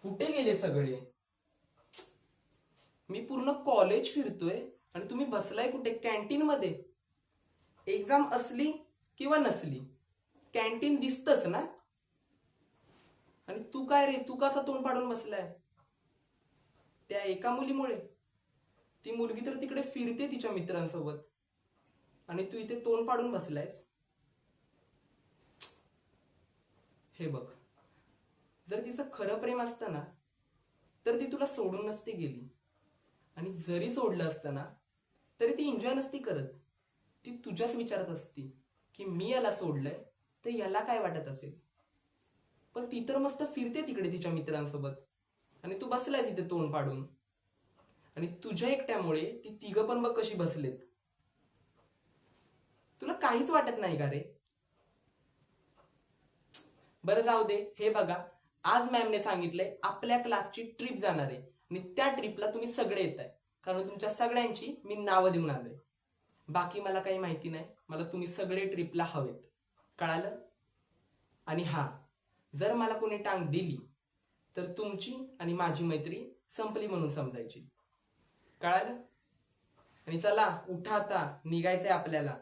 कुठे गेले सगळे? मी पूर्ण कॉलेज फिरतोय आणि तुम्ही बसलाय कुठे? कॅन्टीन मध्ये. एक्झाम असली किंवा नसली, कॅन्टीन दिसतच ना. आणि तू काय रे, तू कसा तोंड पाडून बसलाय? त्या एका मुलीमुळे? ती मुलगी तर तिकडे फिरते तिच्या मित्रांसोबत आणि तू इथे तोंड पाडून बसलायस. हे बघ, जर तिचं खरं प्रेम असतं ना तर ती तुला सोडून नसती गेली. आणि जरी सोडलं असतं ना तरी ती एन्जॉय नसती करत. ती तुझ्याच विचारत असती की मी याला सोडलंय तर याला काय वाटत असेल. पण ती तर मस्त फिरते तिकडे तिच्या मित्रांसोबत आणि तू बसलाय तिथे तोंड पाडून. आणि तुझ्या एकट्यामुळे ती तिघं पण बघ कशी बसलेत. तुला काहीच वाटत नाही का रे? बरं जाऊ दे. हे बघा, आज मॅमने सांगितलंय आपल्या क्लासची ट्रिप जाणार आहे आणि त्या ट्रिपला तुम्ही सगळे येत आहे, कारण तुमच्या सगळ्यांची मी नावं देऊन आलोय. बाकी मला काही माहिती नाही. मला तुम्ही सगळे ट्रिपला हवेत. कळालं? आणि हा, जर मला कोणी टांग दिली तर तुमची आणि माझी मैत्री संपली म्हणून समजायची. कळालं? आणि चला उठा, आता निघायचंय आपल्याला.